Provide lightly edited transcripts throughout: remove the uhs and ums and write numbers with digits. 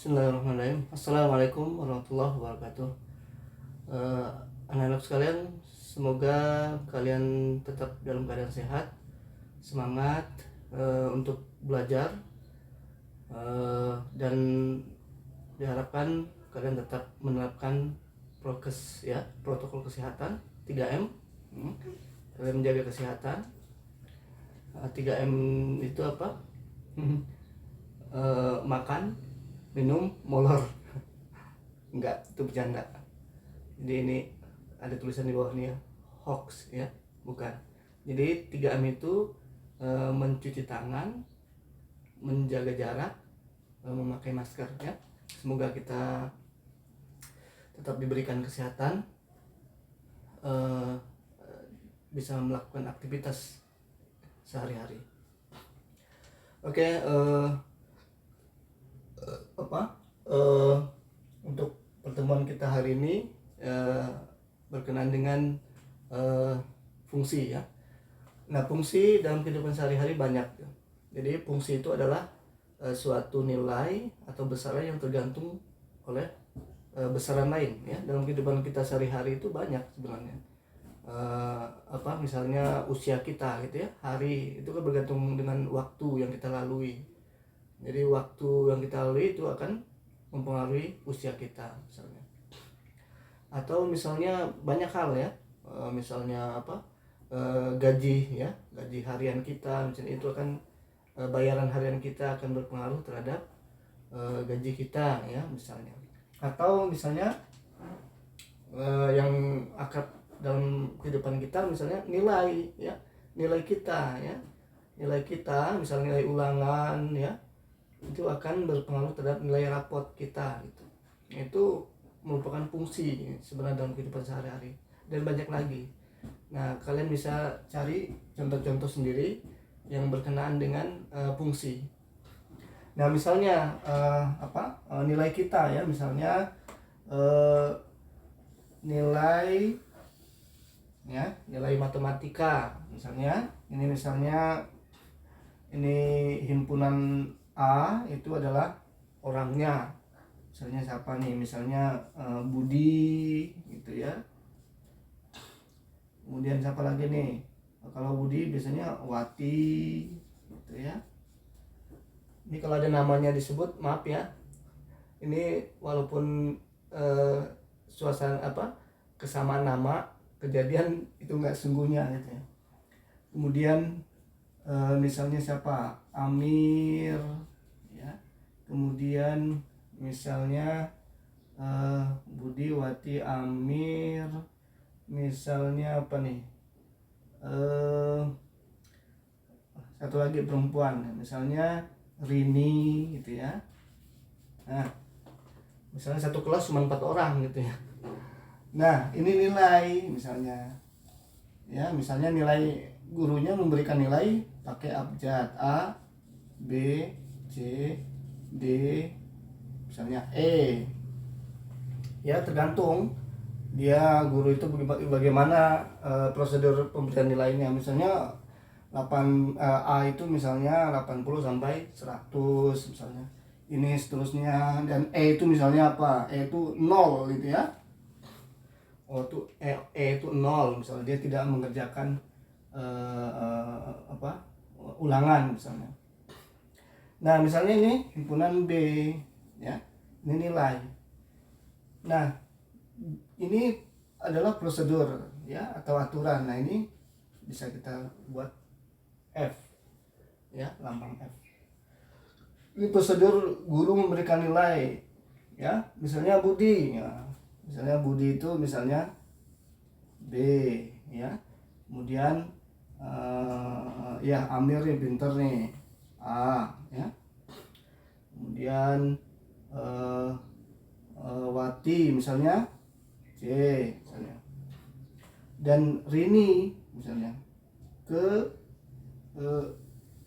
Bismillahirrahmanirrahim. Assalamualaikum warahmatullahi wabarakatuh. Anak-anak sekalian, semoga kalian tetap dalam keadaan sehat, semangat untuk belajar, dan diharapkan kalian tetap menerapkan prokes ya, protokol kesehatan 3M. Kalian menjaga kesehatan. 3M itu apa? Makan, minum, molor. Enggak, itu bercanda. Jadi ini ada tulisan di bawah nih ya, hoax ya, bukan. Jadi 3M itu mencuci tangan, menjaga jarak, memakai masker ya. Semoga kita tetap diberikan kesehatan, bisa melakukan aktivitas sehari-hari. Oke, untuk pertemuan kita hari ini berkenaan dengan fungsi ya. Nah, fungsi dalam kehidupan sehari-hari banyak. Jadi fungsi itu adalah suatu nilai atau besaran yang tergantung oleh besaran lain ya. Dalam kehidupan kita sehari-hari itu banyak sebenarnya. Misalnya usia kita gitu ya, hari itu kan bergantung dengan waktu yang kita lalui. Jadi waktu yang kita lalui itu akan mempengaruhi usia kita misalnya. Atau misalnya banyak hal ya, misalnya gaji ya, gaji harian kita misalnya, itu akan bayaran harian kita akan berpengaruh terhadap gaji kita ya misalnya. Atau misalnya yang akrab dalam kehidupan kita misalnya nilai ya, nilai kita ya, nilai kita misalnya nilai ulangan ya, itu akan berpengaruh terhadap nilai rapot kita gitu. Itu merupakan fungsi sebenarnya dalam kehidupan sehari-hari, dan banyak lagi. Nah, kalian bisa cari contoh-contoh sendiri yang berkenaan dengan fungsi. Nah, misalnya nilai kita ya, misalnya nilai ya, nilai matematika misalnya. Ini himpunan A itu adalah orangnya. Misalnya siapa nih? Misalnya Budi gitu ya. Kemudian siapa lagi nih? Kalau Budi biasanya Wati gitu ya. Ini kalau ada namanya disebut, maaf ya. Ini walaupun suasana kesamaan nama, kejadian itu nggak sungguhnya gitu ya. Kemudian misalnya siapa? Amir ya. Kemudian misalnya Budi, Wati, Amir. Misalnya apa nih? Satu lagi perempuan, misalnya Rini gitu ya. Nah, misalnya satu kelas cuma 4 orang gitu ya. Nah, ini nilai misalnya. Ya, misalnya nilai gurunya memberikan nilai pakai abjad A, B, C, D, misalnya E. Ya, tergantung dia guru itu bagaimana prosedur pemberian nilainya. Misalnya A itu misalnya 80 sampai 100 misalnya. Ini seterusnya, dan E itu misalnya apa? E itu 0 gitu ya. Itu E itu 0 misalnya, dia tidak mengerjakan ulangan misalnya. Nah, misalnya ini himpunan B ya, ini nilai. Nah, ini adalah prosedur ya, atau aturan. Nah, ini bisa kita buat F ya, lambang F. Ini prosedur guru memberikan nilai ya. Misalnya Budi ya. Misalnya Budi itu misalnya B ya. Kemudian Amir nih pinter nih, A ya. Kemudian Wati misalnya C misalnya. Dan Rini misalnya ke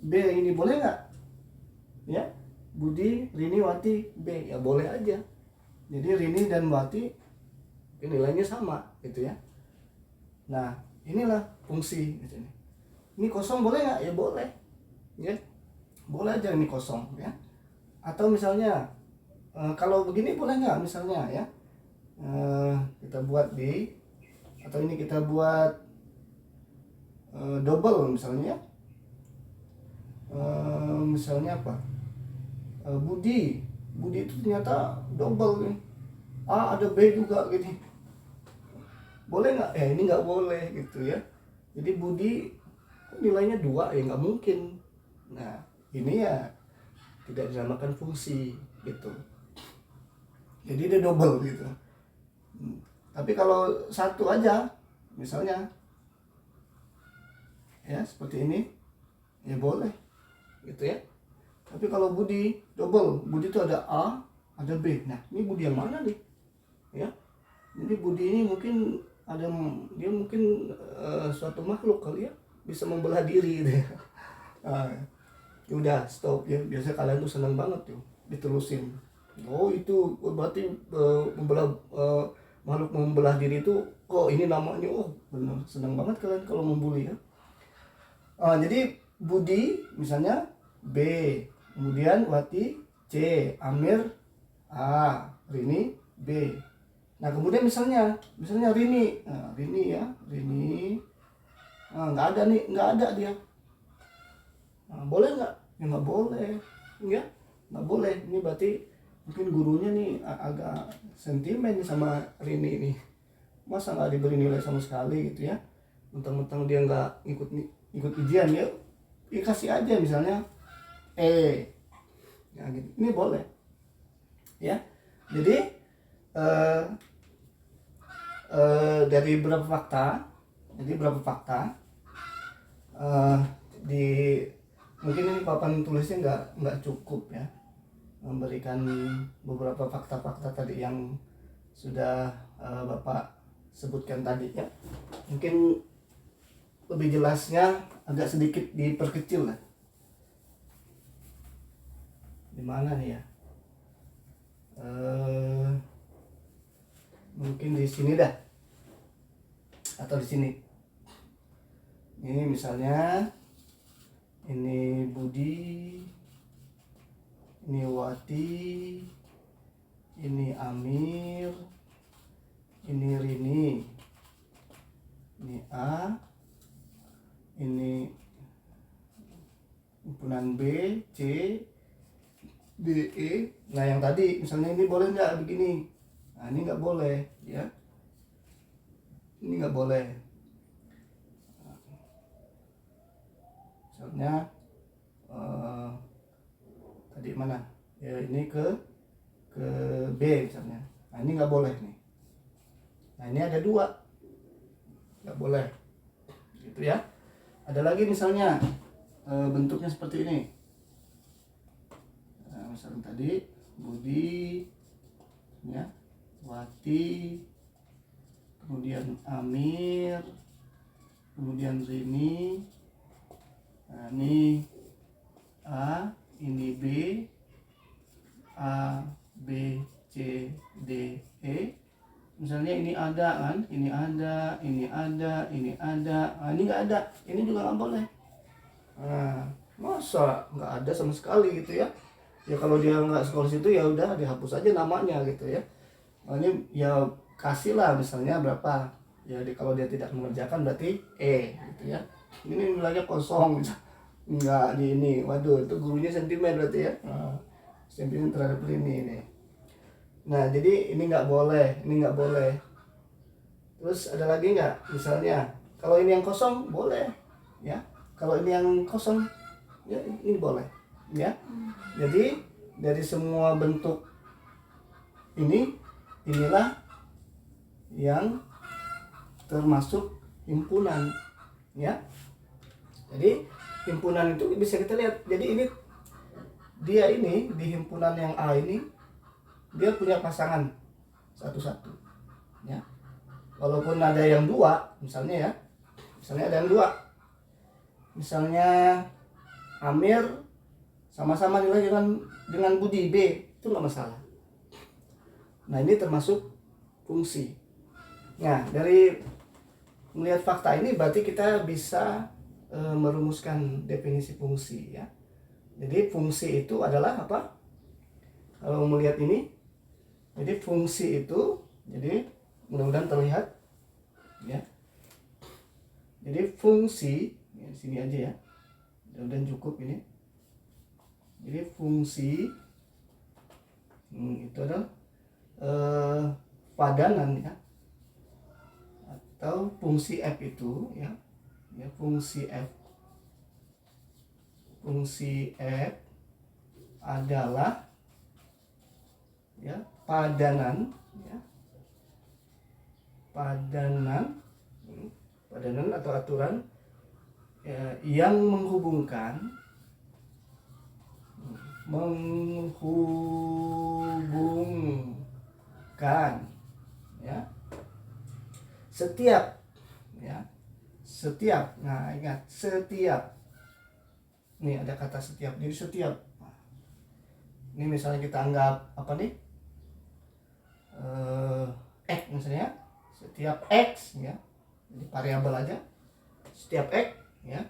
B, ini boleh nggak? Ya, Budi, Rini, Wati, B, ya boleh aja. Jadi Rini dan Wati nilainya sama gitu ya. Nah, inilah fungsi gitu. Ini kosong boleh nggak? Ya boleh ya, boleh aja ini kosong ya. Atau misalnya Kalau begini boleh nggak misalnya ya, kita buat di, atau ini kita buat double misalnya, misalnya apa, Budi itu ternyata double nih, A ada B juga gini, boleh nggak? Ini nggak boleh gitu ya. Jadi Budi nilainya 2 ya nggak mungkin. Nah ini ya tidak dinamakan fungsi gitu, jadi dia double gitu. Tapi kalau satu aja misalnya ya seperti ini ya boleh gitu ya. Tapi kalau Budi double, Budi itu ada A ada B. Nah ini Budi yang mana nih ya? Jadi Budi ini mungkin ada, dia mungkin suatu makhluk kali ya, bisa membelah diri gitu ya. Udah stop ya, biasa kalian tuh senang banget tuh diterusin. Oh itu berarti makhluk membelah diri itu, kok ini namanya, oh benar, senang banget kalian kalau membuli ya. Jadi Budi misalnya B, kemudian Wati C, Amir A, Rini B. Nah kemudian misalnya Rini, Rini ya, Rini nggak ada nih, nggak ada dia. Boleh nggak? Ya nggak boleh ya, nggak boleh. Ini berarti mungkin gurunya nih agak sentimen nih sama Rini nih, masa nggak diberi nilai sama sekali gitu ya, mentang-mentang dia nggak ikut ujian ya, kasih aja misalnya E ya gitu. Ini boleh ya. Jadi dari beberapa fakta, di mungkin ini papan tulisnya nggak cukup ya, memberikan beberapa fakta-fakta tadi yang sudah Bapak sebutkan tadi ya. Mungkin lebih jelasnya agak sedikit diperkecil lah. Di mana nih ya? Mungkin di sini dah, atau di sini. Ini misalnya ini Budi, ini Wati, ini Amir, ini Rini, ini A, ini himpunan B, C, D, E. Nah yang tadi misalnya ini boleh nggak begini? Nah ini nggak boleh ya, ini nggak boleh. Misalnya tadi mana ya, ini ke B misalnya. Nah ini nggak boleh nih. Nah ini ada 2, nggak boleh gitu ya. Ada lagi misalnya bentuknya seperti ini. Nah, misalnya tadi Budi ya, Wati, kemudian Amir, kemudian Rini. Nah ini A, ini B, A, B, C, D, E. Misalnya ini ada kan, ini ada, ini ada, ini ada. Nah, ini nggak ada, ini juga nggak boleh. Nah, masa nggak ada sama sekali gitu ya? Ya kalau dia nggak sekolah situ ya udah dihapus aja namanya gitu ya. Nah, ini ya kasihlah misalnya berapa. Ya kalau dia tidak mengerjakan berarti E gitu ya. Ini nilainya kosong gitu. Nggak di ini, waduh itu gurunya sentimen berarti ya. Sentimen terhadap ini. Nah jadi ini nggak boleh, ini nggak boleh. Terus ada lagi nggak? Misalnya kalau ini yang kosong boleh ya, kalau ini yang kosong ya ini boleh ya. Jadi dari semua bentuk inilah yang termasuk himpunan ya. Jadi himpunan itu bisa kita lihat. Jadi ini dia ini di himpunan yang A ini dia punya pasangan satu-satu ya. Walaupun ada yang 2 misalnya ya, misalnya ada yang 2, misalnya Amir sama-sama nilai dengan Budi B, itu nggak masalah. Nah ini termasuk fungsi. Nah dari melihat fakta ini berarti kita bisa merumuskan definisi fungsi ya. Jadi fungsi itu adalah apa? Kalau melihat ini, Jadi fungsi itu, jadi mudah-mudahan terlihat ya. Jadi fungsi ya, di sini aja ya. Mudah-mudahan cukup ini. Jadi fungsi itu adalah padanan ya, atau fungsi f itu ya, fungsi f adalah ya padanan ya, padanan atau aturan ya, yang menghubungkan ya setiap ya, nah ingat setiap, nih ada kata setiap, jadi setiap ini misalnya kita anggap apa nih, x misalnya, setiap x ya, jadi variabel aja, setiap x ya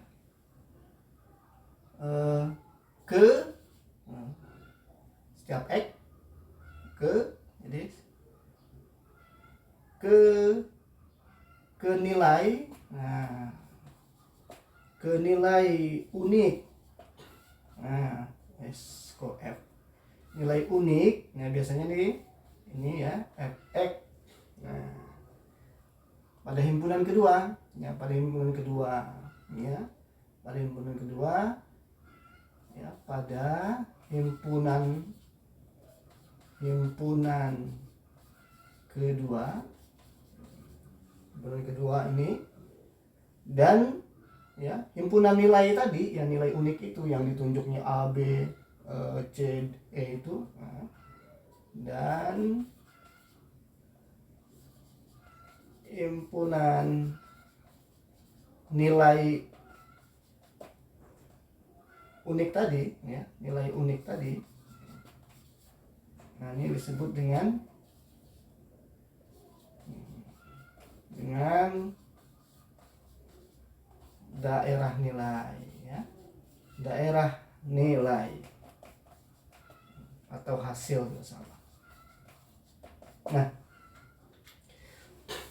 ke setiap x ke, jadi ke nilai, nah ke nilai unik, nah kok f nilai unik, nah biasanya nih ini ya fx, nah pada himpunan kedua ya, pada himpunan kedua ya, pada himpunan kedua ya, pada himpunan kedua ini, dan ya himpunan nilai tadi yang nilai unik itu yang ditunjuknya A, B, C, E itu, nah, dan himpunan nilai unik tadi ya, nilai unik tadi, nah ini disebut dengan daerah nilai ya, daerah nilai atau hasil sama. Nah,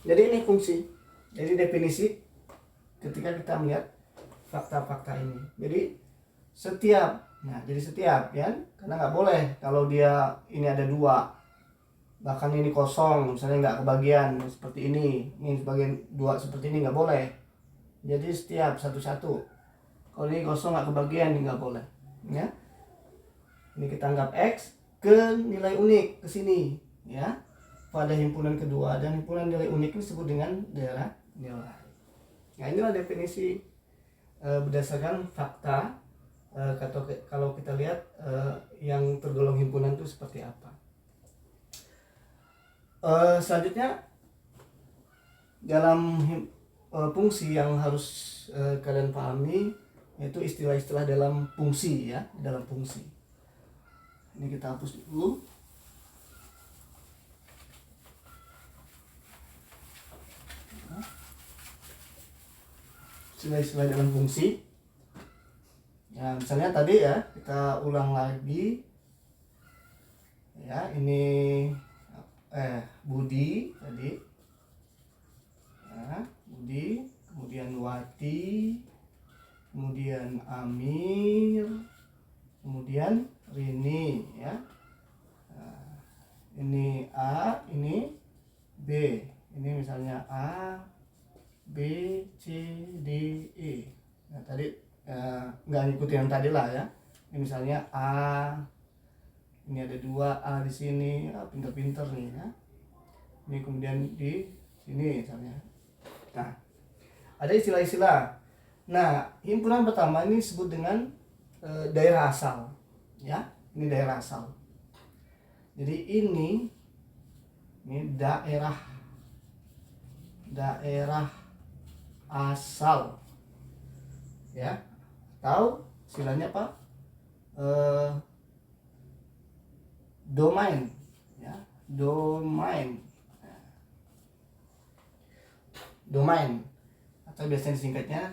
jadi ini fungsi, jadi definisi ketika kita melihat fakta-fakta ini. Jadi setiap, nah jadi setiap ya, karena nggak boleh kalau dia ini ada dua, bahkan ini kosong misalnya nggak kebagian seperti ini sebagian dua seperti ini, nggak boleh. Jadi setiap satu-satu, kalau ini kosong nggak kebagian ini nggak boleh ya. Ini kita anggap x ke nilai unik ke sini ya, pada himpunan kedua, dan himpunan nilai unik disebut dengan daerah nilai. Nah inilah definisi berdasarkan fakta. Kalau kita lihat yang tergolong himpunan itu seperti apa. Selanjutnya dalam fungsi yang harus kalian pahami yaitu istilah-istilah dalam fungsi ya, dalam fungsi. Ini kita hapus dulu. Istilah-istilah dalam fungsi. Ya, misalnya tadi ya, kita ulang lagi. Ya, ini Budi tadi. Ya, Budi, kemudian Wati, kemudian Amir, kemudian Rini ya. Nah, ini A, ini B. Ini misalnya A, B, C, D, E. Nah, tadi nggak ngikutin yang tadi lah ya. Ini misalnya A, ini ada dua A di sini, pinter-pinter nih ya. Ini kemudian di sini misalnya. Nah, ada istilah-istilah. Nah, himpunan pertama ini disebut dengan daerah asal, ya. Ini daerah asal. Jadi ini daerah asal, ya. Atau istilahnya apa? Domain, ya. Domain atau biasanya disingkatnya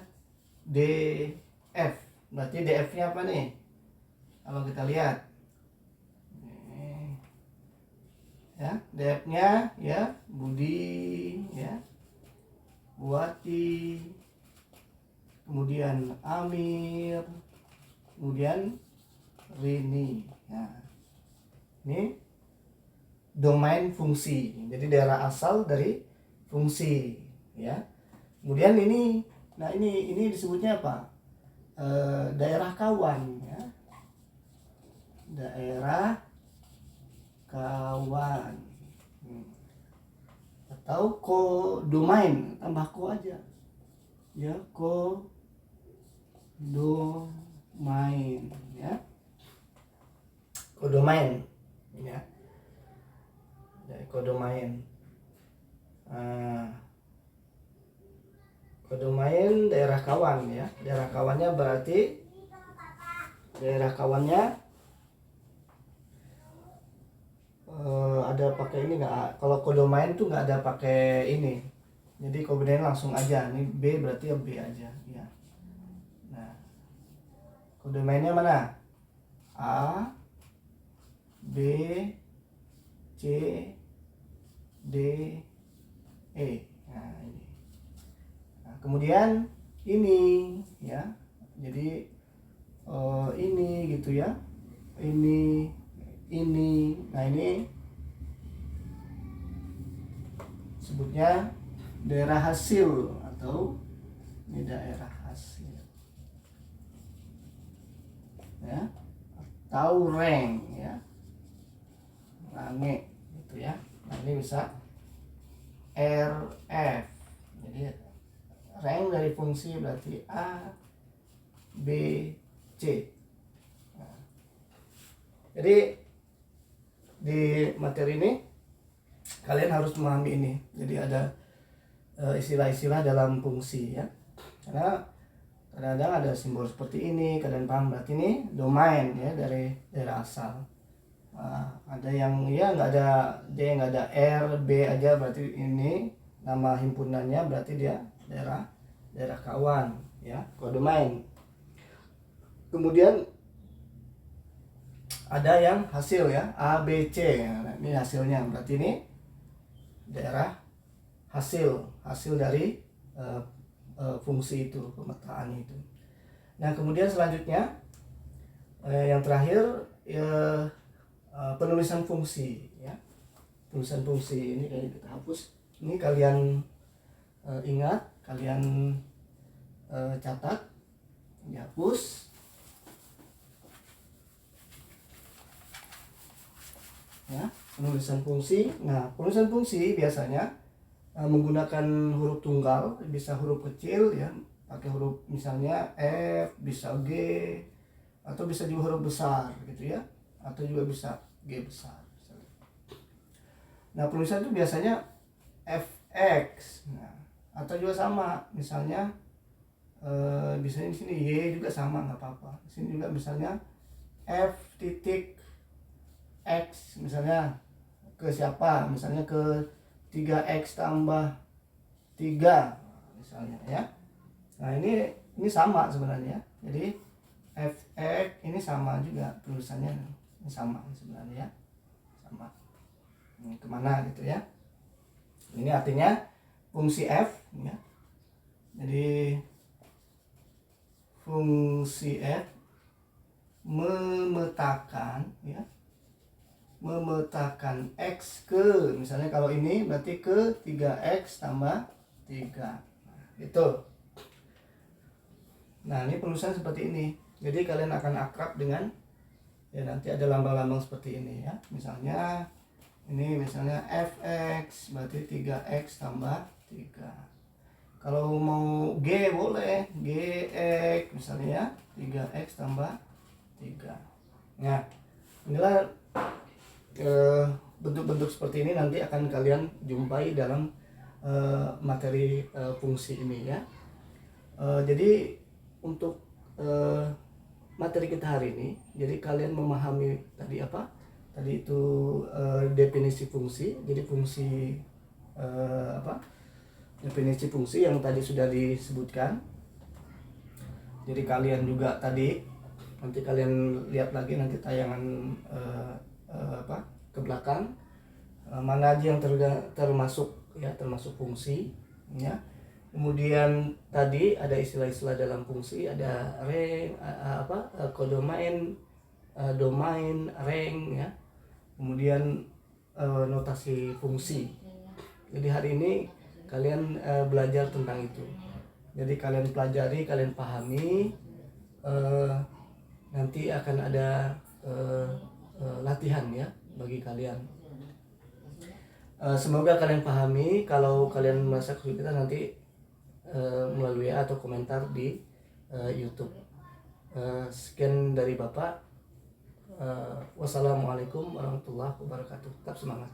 DF. Berarti DF-nya apa nih? Kalau kita lihat ya, df-nya ya Budi ya, Buati, kemudian Amir, kemudian Rini. Nah, ini domain fungsi, jadi daerah asal dari fungsi ya. Kemudian ini, nah ini disebutnya apa? Daerah kawan ya, daerah kawan. Atau kodomain, tambah ko aja ya, kodomain ya, kodomain ya, dari kodomain. Kodomain daerah kawan ya, daerah kawannya berarti daerah kawannya ada pakai ini nggak? Kalau kodomain tuh nggak ada pakai ini, jadi kodomain langsung aja. Ini B berarti ya B aja ya. Nah, kodomainnya mana? A, B, C, D, E. Nah ini. Nah, kemudian ini ya, jadi ini gitu ya, ini. Nah ini sebutnya daerah hasil, atau ini daerah hasil ya, atau rank ya, range gitu ya. Nah ini bisa RF, jadi rank dari fungsi berarti A, B, C. Nah, jadi di materi ini kalian harus memahami ini. Jadi ada istilah-istilah dalam fungsi ya, karena kadang-kadang ada simbol seperti ini, kalian paham berarti ini domain ya, dari daerah asal. Ada yang ya nggak ada D, nggak ada R, B aja, berarti ini nama himpunannya, berarti dia daerah kawan ya, kodomain. Kemudian ada yang hasil ya, A, B, C. Nah, ini hasilnya, berarti ini daerah hasil dari fungsi itu, pemetaan itu. Nah kemudian selanjutnya yang terakhir penulisan fungsi ya. Penulisan fungsi ini kayaknya kita hapus. Ini kalian ingat, kalian catat, dihapus. Ya, penulisan fungsi. Nah, penulisan fungsi biasanya menggunakan huruf tunggal, bisa huruf kecil ya, pakai huruf misalnya F, bisa G, atau bisa juga huruf besar gitu ya, atau juga bisa G besar misalnya. Nah, penulisan itu biasanya FX. Nah, atau juga sama, misalnya bisa di sini Y juga sama, nggak apa-apa. Di sini juga misalnya F titik X, misalnya ke siapa, misalnya ke 3X tambah 3 misalnya ya. Nah ini sama sebenarnya, jadi fx ini sama juga tulisannya, ini sama sebenarnya ya, sama. Ini kemana gitu ya, ini artinya fungsi f ya. Jadi fungsi f memetakan ya, memetakan X ke, misalnya kalau ini berarti ke 3X tambah 3 gitu. Nah ini penulisan seperti ini, jadi kalian akan akrab dengan ya, nanti ada lambang-lambang seperti ini ya. Misalnya ini misalnya Fx berarti 3X tambah 3. Kalau mau G boleh Gx misalnya ya, 3X tambah 3. Nah inilah bentuk-bentuk seperti ini nanti akan kalian jumpai dalam materi fungsi ini ya. Jadi untuk materi kita hari ini, jadi kalian memahami tadi apa? Tadi itu definisi fungsi. Jadi fungsi apa? Definisi fungsi yang tadi sudah disebutkan. Jadi kalian juga tadi nanti kalian lihat lagi nanti tayangan ke belakang, mana aja yang termasuk ya, termasuk fungsi ya. Kemudian tadi ada istilah-istilah dalam fungsi, ada rank, kodomain, domain, rank ya. Kemudian notasi fungsi. Jadi hari ini kalian belajar tentang itu. Jadi kalian pelajari, kalian pahami. Nanti akan ada latihan ya bagi kalian. Semoga kalian pahami. Kalau kalian merasa kesulitan nanti melalui atau komentar di YouTube. Sekian dari Bapak. Wassalamualaikum warahmatullahi wabarakatuh. Tetap semangat.